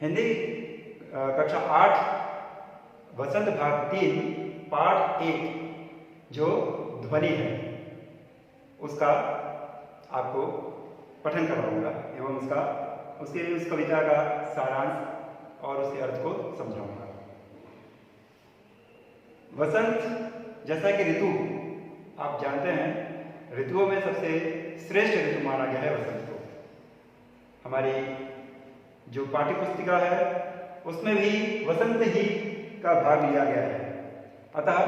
हिंदी कक्षा 8 वसंत भाग 3 पाठ 1 जो ध्वनि है उसका आपको पठन करवाऊंगा एवं उस कविता का सारांश और उसके अर्थ को समझाऊंगा। वसंत जैसा कि ऋतु आप जानते हैं, ऋतुओं में सबसे श्रेष्ठ ऋतु माना गया है वसंत को। हमारी जो पाठ्य पुस्तिका है उसमें भी वसंत ही का भाग लिया गया है। अतः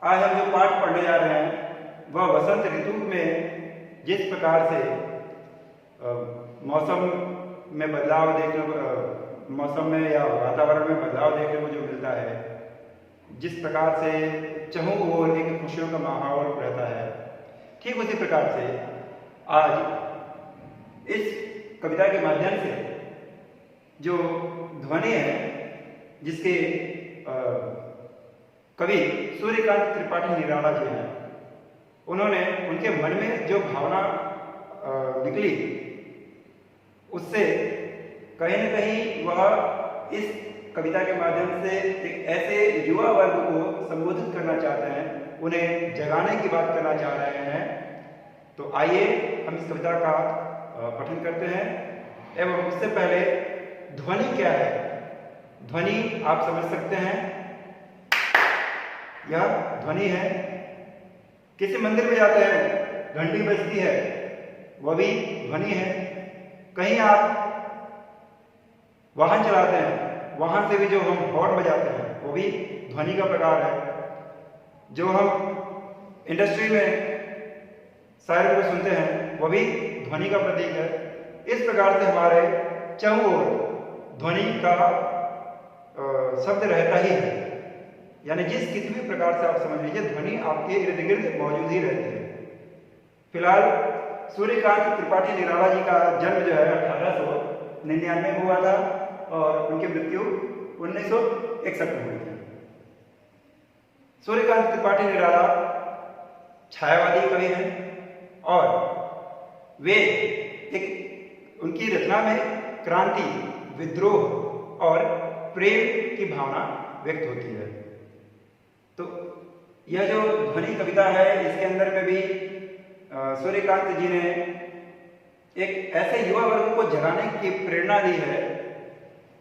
आज हम जो पाठ पढ़ने जा रहे हैं वह वसंत ऋतु में जिस प्रकार से मौसम में बदलाव मौसम में या वातावरण में बदलाव देखने को जो मिलता है, जिस प्रकार से चहुं ओर एक खुशियों का माहौल रहता है, ठीक उसी प्रकार से आज इस कविता के माध्यम से जो ध्वनि है, जिसके कवि सूर्यकांत त्रिपाठी निराला जी हैं, उन्होंने उनके मन में जो भावना निकली उससे कहीं न कहीं वह इस कविता के माध्यम से एक ऐसे युवा वर्ग को संबोधित करना चाहते हैं, उन्हें जगाने की बात करना चाह रहे हैं। तो आइए हम इस कविता का पठन करते हैं। एवं उससे पहले ध्वनि क्या है, ध्वनि आप समझ सकते हैं, यह ध्वनि है। किसी मंदिर में जाते हैं, घंटी बजती है, वह भी ध्वनि है। कहीं आप वाहन चलाते हैं, वहां से भी जो हम हॉर्न बजाते हैं वो भी ध्वनि का प्रकार है। जो हम इंडस्ट्री में सायरन को सुनते हैं वह भी ध्वनि का प्रतीक है। इस प्रकार से हमारे चहुं ओर ध्वनि का शब्द रहता ही है, यानी किसी भी प्रकार से आप समझ लीजिए ध्वनि आपके इर्द गिर्द मौजूद ही रहती है। फिलहाल सूर्यकांत त्रिपाठी निराला जी का जन्म जो है 1899 में हुआ था और उनकी मृत्यु 1961 में हुई थी। सूर्यकांत त्रिपाठी निराला छायावादी कवि हैं और वे उनकी रचना में क्रांति, विद्रोह और प्रेम की भावना व्यक्त होती है। तो यह जो ध्वनि कविता है, इसके अंदर में भी सूर्यकांत जी ने एक ऐसे युवा वर्ग को जगाने की प्रेरणा दी है।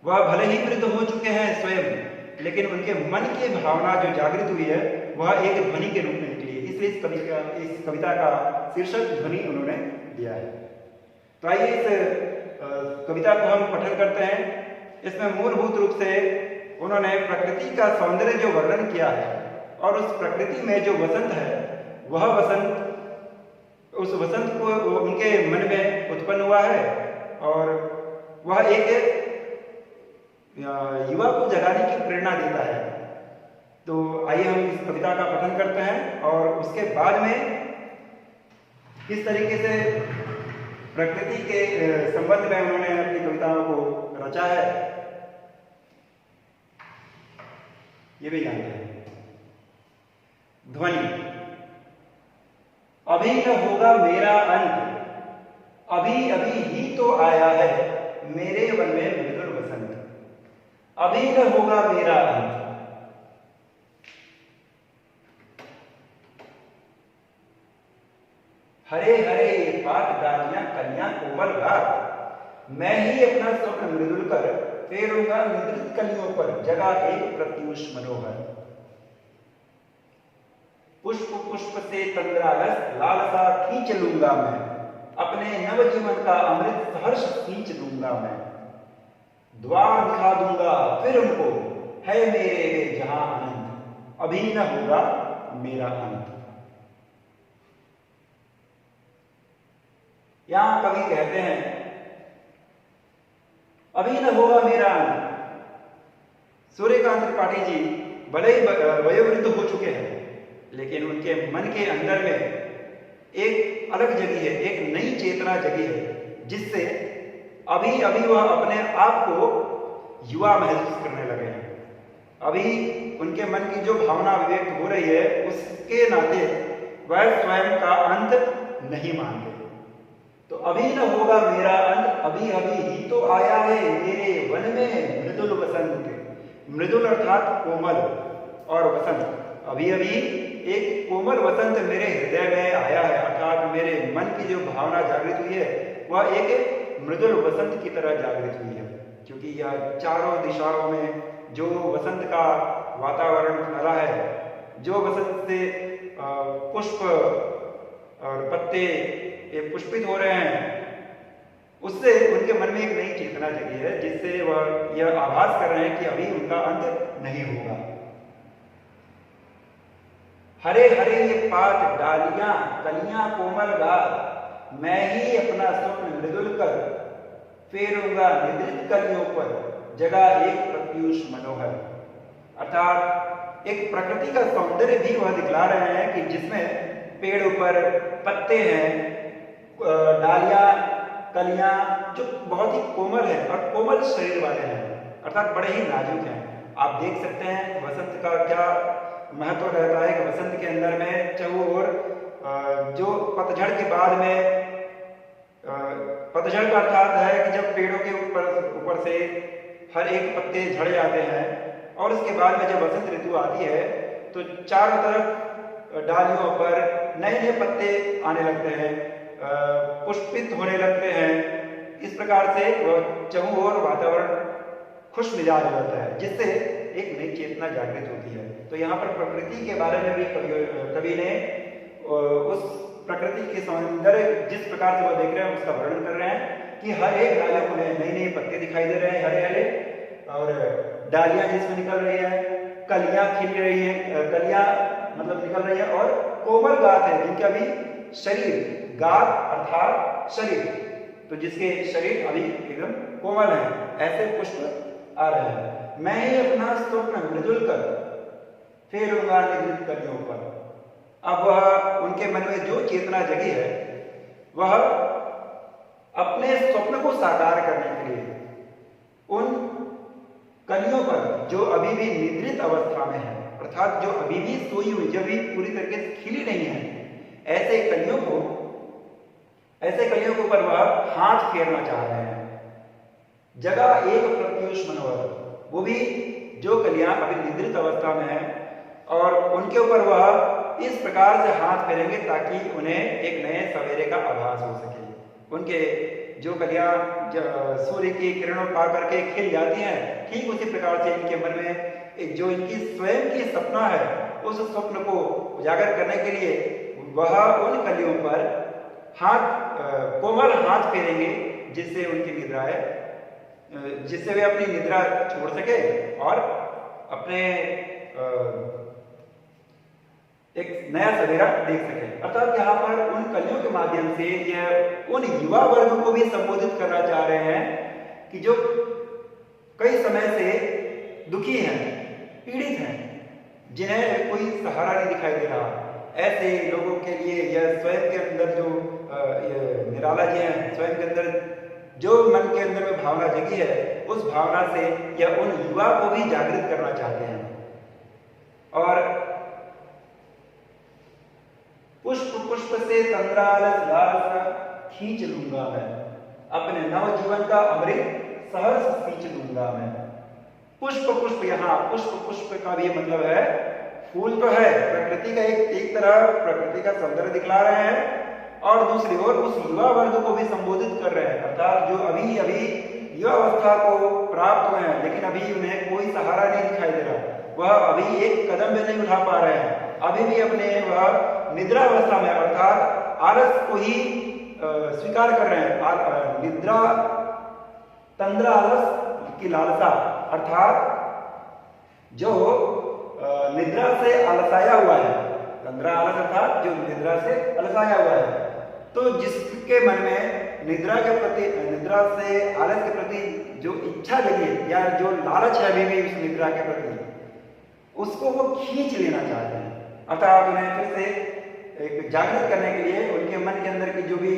वह भले ही वृद्ध हो चुके हैं स्वयं, लेकिन उनके मन की भावना जो जागृत हुई है वह एक ध्वनि के रूप में निकली है। इसलिए इस कविता का शीर्षक ध्वनि उन्होंने दिया है। तो आइए इस कविता को हम पठन करते हैं। इसमें मूलभूत रूप से उन्होंने प्रकृति का सौंदर्य जो वर्णन किया है और उस प्रकृति में जो वसंत है, वह वसंत, उस वसंत को उनके मन में उत्पन्न हुआ है और वह एक युवा को जगाने की प्रेरणा देता है। तो आइए हम इस कविता का पठन करते हैं और उसके बाद में किस तरीके से प्रकृति के संबंध में उन्होंने अपनी कविताओं को रचा है ये भी जानते हैं। ध्वनि। अभी न होगा मेरा अंत, अभी अभी ही तो आया है मेरे वन में मृदुल वसंत। अभी न होगा मेरा अंत। हरे हरे पात डालियां कन्या कोमल घात, मैं ही अपना स्वप्न मृदुल कर फेरूंगा निद्रित कलियों पर जगा एक प्रत्युष मनोहर। पुष्प पुष्प से तंद्रालस लालसा खींच लूंगा मैं, अपने नवजीवन का अमृत सहर्ष खींच दूंगा मैं। द्वार दिखा दूंगा फिर उनको, है मेरे वे जहां आनंद, अभी न होगा मेरा अंत। यहां कवि कहते हैं अभी न होगा मेरा अंत। सूर्यकांत त्रिपाठी जी भले ही वयोवृद्ध हो चुके हैं, लेकिन उनके मन के अंदर में एक अलग जगी है, एक नई चेतना जगी है, जिससे अभी अभी वह अपने आप को युवा महसूस करने लगे हैं। अभी उनके मन की जो भावना व्यक्त हो रही है उसके नाते वह स्वयं का अंत नहीं मानते। तो अभी न होगा मेरा अंत, अभी अभी ही तो आया है मेरे वन में मृदुल वसंत। मृदुल अर्थात कोमल और वसंत, अभी अभी एक कोमल वसंत मेरे हृदय में आया है, अर्थात मेरे मन की जो भावना जागृत हुई है वह एक मृदुल वसंत की तरह जागृत हुई है। क्योंकि यह चारों दिशाओं में जो वसंत का वातावरण फैला है, जो वसंत से पुष्प और पत्ते ये पुष्पित हो रहे हैं, उससे उनके मन में एक नई चेतना जगी है, जिससे वह यह आभास कर रहे हैं कि अभी उनका अंत नहीं होगा। हरे हरे ये पात डालियां कलियां कोमल गात, मैं ही अपना स्वप्न मृदुल कर फेरूंगा निद्रित कलियों पर, जगा एक प्रत्यूष मनोहर। अर्थात एक प्रकृति का सौंदर्य भी वह दिखला रहे हैं कि जिसमें पेड़ों पर पत्ते हैं, डालियां कलियां जो बहुत ही कोमल है और कोमल शरीर वाले हैं, अर्थात बड़े ही नाजुक हैं। आप देख सकते हैं वसंत का क्या महत्व रहता है कि वसंत के अंदर में चारों ओर जो पतझड़ के बाद में पतझड़ का अर्थात है कि जब पेड़ों के ऊपर से हर एक पत्ते झड़ जाते हैं और उसके बाद में जब वसंत ऋतु आती है तो चारों तरफ डालियों पर नए नए पत्ते आने लगते हैं, पुष्पित होने लगते हैं। इस प्रकार से वह चारों ओर वातावरण खुश मिजाज हो जाता है, जिससे एक नई चेतना जागृत होती है। तो यहाँ पर प्रकृति के बारे में भी कवि ने उस प्रकृति के सौंदर्य जिस प्रकार से वह देख रहे हैं उसका वर्णन कर रहे हैं कि हर एक डालियों को नए नए पत्ते दिखाई दे रहे हैं, हरे हरे, और डालियां जिसमें निकल रही है, कलियां खिल रही है, कलियां मतलब निकल रही है, और कोमल गात है जिनके अभी शरीर, गात अर्थात शरीर, तो जिसके शरीर अभी एकदम कोमल है, ऐसे पुष्प आ रहे हैं। मैं ही अपना स्वप्न मृदुल कर फेरूंगा निद्रित कलियों पर। अब वह उनके मन में जो चेतना जगी है वह अपने स्वप्न को साकार करने के लिए उन कलियों पर जो अभी भी निद्रित अवस्था में है, अर्थात जो अभी भी सोई हुई, जब भी पूरी तरीके से खिली नहीं है, ऐसे कलियों के ऊपर वह हाथ फेरना चाह रहे हैं। जगह एक प्रत्यूष मनोहर, वो भी जो कलियां अभी निद्रित अवस्था में है और उनके ऊपर वह इस प्रकार से हाथ फेरेंगे ताकि उन्हें एक नए सवेरे का आभास हो सके। उनके जो कलियां सूर्य की किरणों पा करके खिल जाती हैं, ठीक उसी प्रकार से इनके मन में जो इनकी स्वयं की सपना है उस स्वप्न को उजागर करने के लिए वह उन कलियों पर कोमल हाथ फेरेंगे, जिससे उनकी निद्रा है, जिससे वे अपनी निद्रा छोड़ सके और अपने एक नया सवेरा देख सके। अर्थात यहाँ पर उन कलियों के माध्यम से यह उन युवा वर्ग को भी संबोधित करना चाह रहे हैं कि जो कई समय से दुखी हैं, पीड़ित हैं, जिन्हें कोई सहारा नहीं दिखाई दे रहा, ऐसे लोगों के लिए यह स्वयं के अंदर जो निराला जी हैं, स्वयं के अंदर जो मन के अंदर में भावना जगी है, उस भावना से यह उन युवा को भी जागृत करना चाहते हैं। और पुष्प पुष्प से तंद्रालस लालसा खींच लूंगा मैं, अपने नव जीवन का अमृत सहर्ष सींच लूंगा मैं। पुष्प पुष्प, यहाँ पुष्प पुष्प का भी मतलब है फूल तो है, प्रकृति का एक तरह प्रकृति का सौंदर्य दिखला रहे हैं और दूसरी ओर उस युवा वर्ग को भी संबोधित कर रहे हैं, अर्थात जो अभी अभी युवा अवस्था को प्राप्त हुए हैं लेकिन अभी उन्हें कोई सहारा नहीं दिखाई दे रहा, वह अभी एक कदम भी नहीं उठा पा रहे हैं, अभी भी अपने वह निद्रा अवस्था में अर्थात आलस को ही स्वीकार कर रहे हैं। निद्रा तंद्रा आलस की लालसा, अर्थात जो निद्रा से अलसाया हुआ है, तंद्रा आलस अर्थात जो निद्रा से अलसाया हुआ है, तो जिसके मन में निद्रा के प्रति, निद्रा से आलस के प्रति जो इच्छा जगी या जो लालच है अभी भी उस निद्रा के प्रति, उसको वो खींच लेना चाहते हैं। अर्थात उन्हें फिर से एक जागृत करने के लिए उनके मन के अंदर की जो भी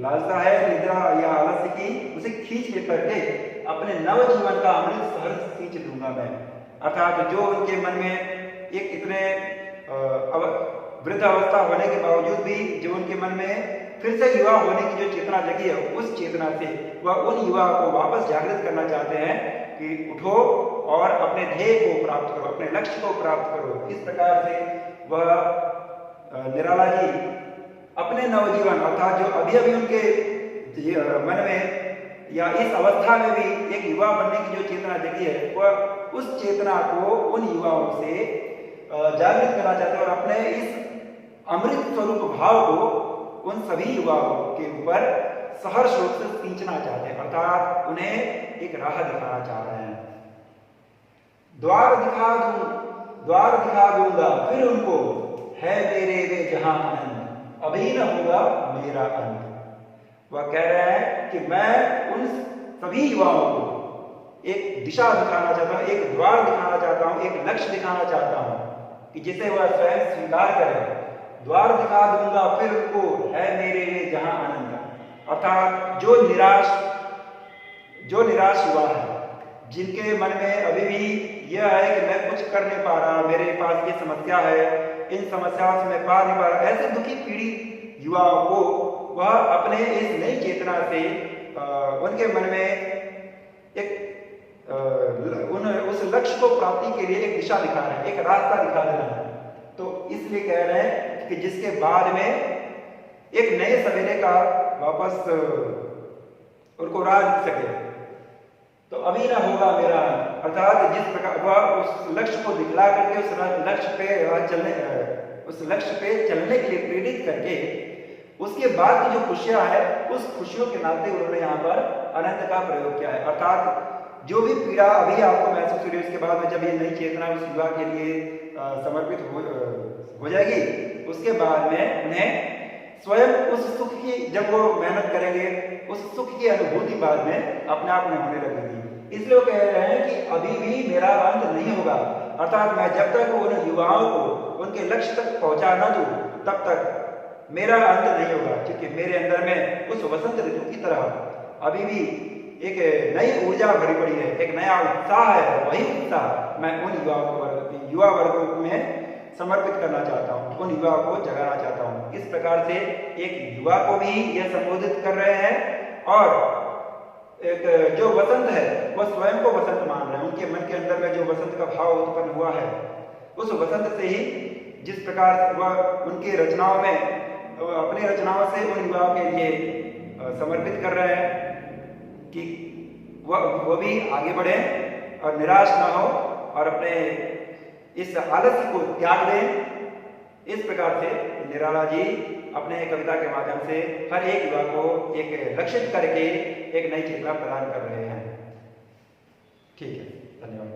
लालसा है निद्रा या आलस्य की, उसे खींच ले करके अपने नव जीवन का अमृत सहर्ष सींच लूंगा मैं। अर्थात जो उनके मन में एक इतने वृद्ध अवस्था होने के बावजूद भी जो उनके मन में फिर से युवा होने की जो चेतना जगी है, उस चेतना से वह उन युवा को वापस जागृत करना चाहते हैं कि उठो और अपने ध्येय को प्राप्त करो, अपने लक्ष्य को प्राप्त करो। इस प्रकार से वह निराला जी अपने नवजीवन अर्थात जो अभी अभी उनके मन में या इस अवस्था में भी एक युवा बनने की जो चेतना जगी है, वह उस चेतना को उन युवाओं से जागृत करना चाहते हैं और अपने इस अमृत स्वरूप भाव को उन सभी युवाओं के ऊपर सहर्ष रूप से सींचना चाहते हैं, अर्थात उन्हें एक राह दिखाना चाह रहे हैं। द्वार दिखा दूंगा फिर उनको, है मेरे वे जहां आनंद, अभी न होगा मेरा अंत। वह कह रहे हैं कि मैं उन सभी युवाओं को एक दिशा दिखाना चाहता हूं, एक द्वार दिखाना चाहता हूं, एक लक्ष्य दिखाना चाहता हूं कि जिसे वह स्वयं स्वीकार करे। द्वार दिखा दूंगा फिर उनको, है मेरे लिए जहां आनंद, अर्थात जो निराश युवा है, जिनके मन में अभी भी यह है कि मैं कुछ कर नहीं पा रहा, मेरे पास ये समस्या है, इन समस्याओं से मैं पार नहीं पा रहा, ऐसे दुखी पीड़ित युवाओं को वह अपने इस नई चेतना से उनके मन में एक उस लक्ष्य को प्राप्ति के लिए एक दिशा दिखा रहे हैं, एक रास्ता दिखा रहे हैं। तो इसलिए कह रहे हैं कि जिसके बाद में एक नए सवेरे का वापस उनको राह दिख सके। तो अभी ना होगा मेरा, अर्थात जिस प्रकार वह उस लक्ष्य को दिखला करके उस लक्ष्य पे चलने के लिए प्रेरित करके उसके बाद की जो खुशियां है, उस खुशियों के नाते उन्होंने यहाँ पर अनंत का प्रयोग किया है। अर्थात जो भी पीड़ा अभी आपको महसूस हो रही है, उसके बाद में जब ये नई चेतना उस युवा के लिए समर्पित हो जाएगी, उसके बाद में उन्हें स्वयं उस सुख की, जब वो मेहनत करेंगे, उस सुख की अनुभूति बाद में अपने आप में होने लगेगी। इसलिए वो कह रहे हैं कि अभी भी मेरा अंत नहीं होगा, अर्थात मैं जब तक उन युवाओं को उनके लक्ष्य तक पहुंचा न दूं, तब तक मेरा अंत नहीं होगा, क्योंकि मेरे अंदर में उस वसंत ऋतु की तरह अभी भी एक नई ऊर्जा भरी पड़ी है, एक नया उत्साह है। वही उत्साह मैं उन युवा वर्गों में समर्पित करना चाहता हूँ, उन युवाओं को जगाना चाहता हूँ। इस प्रकार से एक युवा को भी यह संबोधित कर रहे हैं और एक जो वसंत है वह स्वयं को वसंत मान रहे हैं। उनके मन के अंदर में जो वसंत का भाव उत्पन्न हुआ है, उस वसंत से ही जिस प्रकार वह उनकी रचनाओं में, अपनी रचनाओं से उन युवाओं के लिए समर्पित कर रहे हैं कि वह भी आगे बढ़े और निराश न हो और अपने इस आलस्य को त्याग दें। इस प्रकार से निराला जी अपने कविता के माध्यम से हर एक युवा को एक लक्षित करके एक नई चेतना प्रदान कर रहे हैं। ठीक है, धन्यवाद।